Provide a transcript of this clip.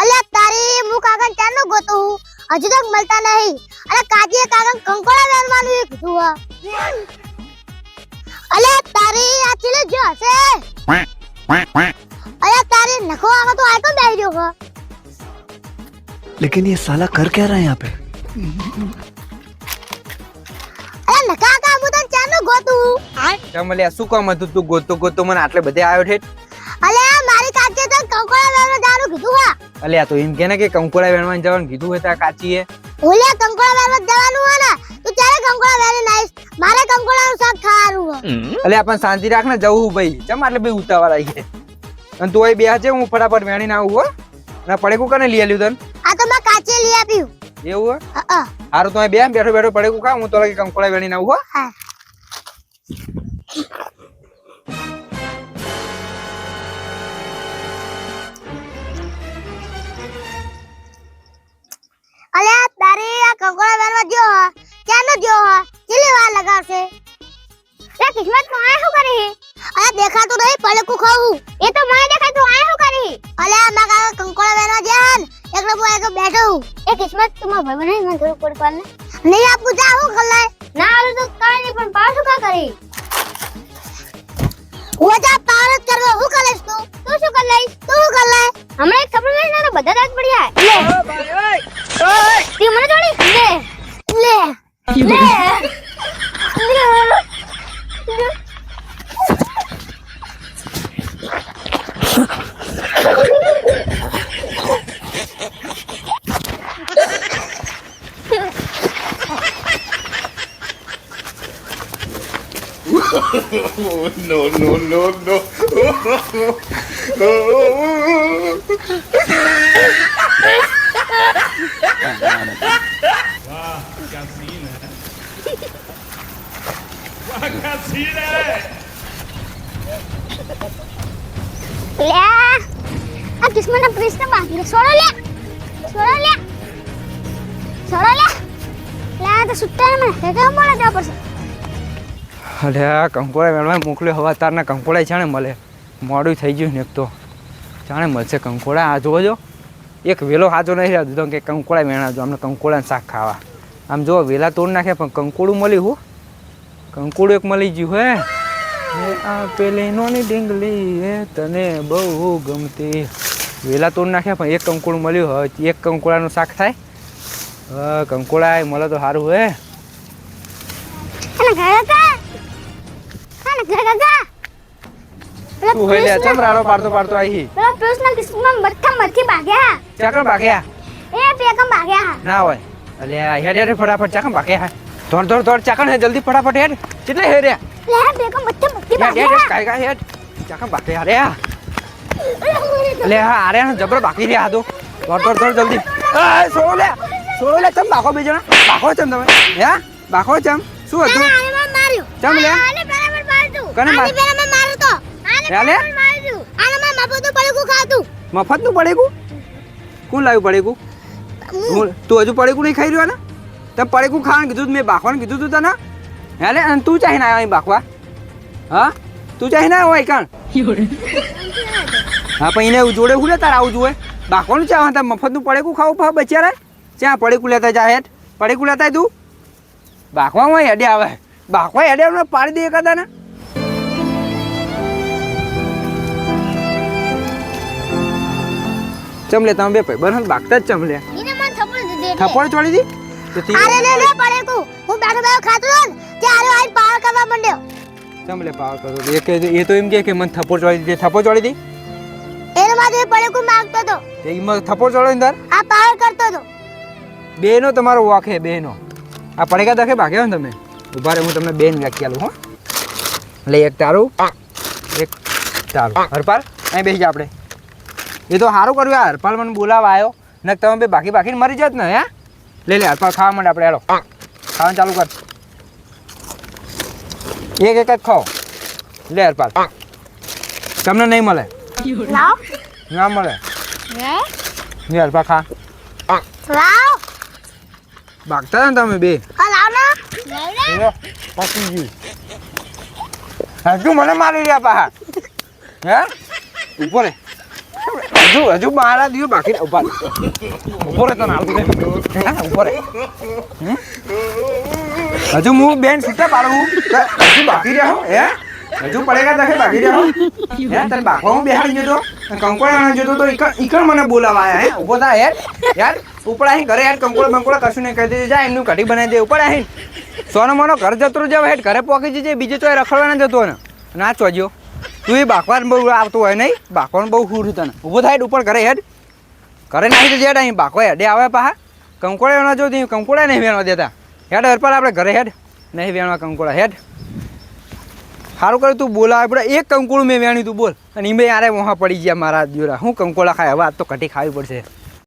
અલ્યા તારી મુ કાકા ચાનો ગોતો હું હજુ તક મળતા નહીં. અરે કાજીએ કાકા કંકોડા વેરવાનું કીધું હા. અલ્યા તારી આ ચીલે જો હશે. અલ્યા તારી નખો આવો તો આ તો બેહી રહ્યો હા. लेकिन ये साला कर क्या रहा है यहाँ पे? અરે નકા કા મુ તને ચાનો ગોતું. ચમલે શું કામ હતું તું ગોતો મને આટલે બધે આવ્યો છે? અલ્યા મારી કાચીએ તો કંકોડા વેરવા જવાનું કીધું હા. અલ્યા તો એમ કે ને કે કંકોડા વેણવા જવાનું કીધું હતા કાચીએ. ઓલ્યા કંકોડા વેરવા જવાનું હે ને તું ત્યારે કંકોડા વેરી નાઈસ. મારે કંકોડાનું શાક ખાવાનું હે. અલ્યા પણ શાંતિ રાખ ને જવું ભાઈ. ચમ આટલે બે ઉતાવળ આવી છે. અને તું અહીં બેહ છે હું ફટાફટ વેણીને આવું હો. ના પડેકું કને લઈ આલ્યું તને? આ તો મેં કાચીએ લઈ આપ્યું. એવું હે? હા હારું તો અહીં બેઠો બેઠો પડેકું ખા હું તો લગી કંકોડા વેણીને આવું હો. હા. અલ્યા તારી આ કંકોડા વેરવા જો હા. ક્યાંનો જો હા? કેટલી વાર લગાવશે? એ કિસ્મત નો આ શું કરી? અરે દેખાતું નહીં પડેકું ખાવું. એ તો મને દેખાતું આ શું કરી? અલ્યા મા કાકા કંકોડા વેરવા જ્યાં એકલો બોય બેઠો હું. એ કિસ્મત તું મારા ભાઈ બનાવી મને થોડું કોડ પાડને. નહીં આપું જા હું ખલાય. ના આલું તો કાઈ નહીં પણ પાછું કા કરી? ઓજા પાર જ કરવો હું કલેશ તું? તું શું કર લઈશ? તું શું કર લે? હમણે એક ખબર નહીં ના બધા દાંત પડ્યા. લે ઓય તી મને જોડી લે લે લે Oh, no, no, no, no. वाह क्या सीन है वाह क्या सीन है લે આ કિસ્મતના પ્રશ્ન બાકી છોડો લે લે આ તો સુટ્ટા મને કે મળે જવા પડશે. અલ્યા કંકોડા વેણવા મોકલ્યો હવા તારના કંકોડા છે ને મળે મોડું થઈ ગયું ને એક તો જાણે મળશે કંકોડા. આ જોજો એક વેલો હાજો નહીં રહ્યો દીધો કે કંકોડા વેણાજો અમને કંકોડાનું શાક ખાવા. આમ જો વેલા તોડ નાખે પણ કંકોડું મળ્યું હું કંકોડું એક મળી ગયું હે આ પેલી નોની ડીંગલી હે તને બહુ ગમતી. વેલા તોડ નાખ્યા પણ એક કંકોડું મળ્યું હવે એક કંકોડાનું શાક થાય. કંકોડા મળે તો સારું હે. તું હે લે ચમ રાડો પાડતો આવી પેલા પ્રશ્ન કિસ્મતમાં મરથી ભાગ્યા. ચાકણ ભાગ્યા એ પેકમ ભાગ્યા. ના હોય અલ્યા હેડ ફટાફટ ચાકણ ભાગ્યા દોડ ચાકણ હે જલ્દી ફટાફટ હેડ કેટલે હે રે લે પેકમ મરથી હેડ ભાગ્યા. હેડ ચાકણ ભાગ્યા રે લે હા અરે જબર બાકી રે આ તો દોડ જલ્દી સોળો લે ચમ બાકો બેજણા બાકો ચમ તમે હે બાકો ચમ શું હતું આને માર્યો. ચમ લે આને બરાબર મારતું. કને માર? આને બરાબર માર્યો તો. આને લે બરાબર માર્યું. આને માં મફતનું પડેકું ખાતું. મફતનું પડેકું કોણ લાવ્યું પડેકું? તું હજુ પડેકું નહીં ખાઈ રહ્યો ને? તે પડેકું ખાવાનું કીધું મેં બાખવાનું કીધું તું તને હે લે અને તું ચાહીને આવ્યો અહીં બાખવા? હા તું ચાહીને આવ્યો હોય કાણ? હા પણ એને જોડે હું લે તારે આવું જોઈએ બાખવાનું ચાહ તારે મફતનું પડેકું ખાવું પા બચારા ક્યાં પડેકું લેતા જા હેઠ પડેકું લેતા તું બાખવામાં હેડે આવે બાખવા હેડે પાડી દે એકાદા ને ચમલે તમે બે ભાઈ બરાબર બાગતા જ ચમલે એને મને થપ્પડ દીધી. થપ્પડ છોડી દી તો તી અરે લે પડેકું. હું બેઠો ખાતો હતો ને ત્યારે આઈ પાવર કરવા માંડ્યો. ચમલે પાવર કરો એ તો એમ કે મને થપ્પડ છોડી દે થપ્પડ છોડી દી એને માથે પડેકું માંગતો હતો. એમાં થપ્પડ છોડો ને તાર આ પાવર કરતો હતો. બેનો તમારો વાંક હે બેનો આ પડેગા દખે ભાગ્યો ને તમે ઉભા રહે હું તમને બેન વ્યાખ્યા લઉં હો એટલે એક તારું એક તારું હરપાલ અહીં બેસી જા આપણે એ તો સારું કર્યું આ હરપાલ મને બોલાવા આવ્યો ને તમે બે બાકીને મરી જાત ને હે લે હરપાલ ખાવા માંડે આપણે હેડો ખાવાનું ચાલુ કર એક જ ખાઓ લે હરપાલ તમને નહીં મળે લાવ ના મળે લે હરપાલ ખા લાવ ભાગતા ને તમે બે આ લાવ ના પતી ગયું હજુ મને મારી રહ્યા પાહા હે ઉપર હજુ હજુ મારા દિવસ બાકી રહે. ઉભા ઉભો રે તને આવતું ઉભો રે. હજુ હું બેન છૂટા પાડું હજુ બાકી રહ્યો હે હજુ પડેગા તકે બાકી રહ્યો હે તને બાકવા હું બેહાડી જતો કંકોડા જતો તો ઈકણ મને બોલાવા આયા હે ઉભો થા યાર ઉપડા અહીં ઘરે યાર કંકોડા કશું નહીં કહી દેજે જા એમનું કઢી બનાવી દે ઉપડા અહીં સોનો મોનો ઘર જતો જાવ હેઠ ઘરે પોકી જજે બીજે ચોય રખડવા ના જતો ને ના ચોજ્યો તું એ બાકવાન બહુ આવતું હોય નહીં બાકવાનું બહુ ખુર તને ઊભો થાય ઉપર ઘરે હેડ ઘરે નાખી જજે અહીં બાકવા હેડે આવે પાહા કંકોડા ના જો કંકોડા નહીં વેણવા દેતા હેડ હરપાલ આપણે ઘરે હેડ નહીં વેણવા કંકોડા હેડ સારું કર્યું તું બોલાવે આપણે એક કંકોડું મેં વેણ્યું તું બોલ અને એમ યારે વહાં પડી ગયા મારા જોરા હું કંકોડા ખાય હવે આજ તો કઢી ખાવી પડશે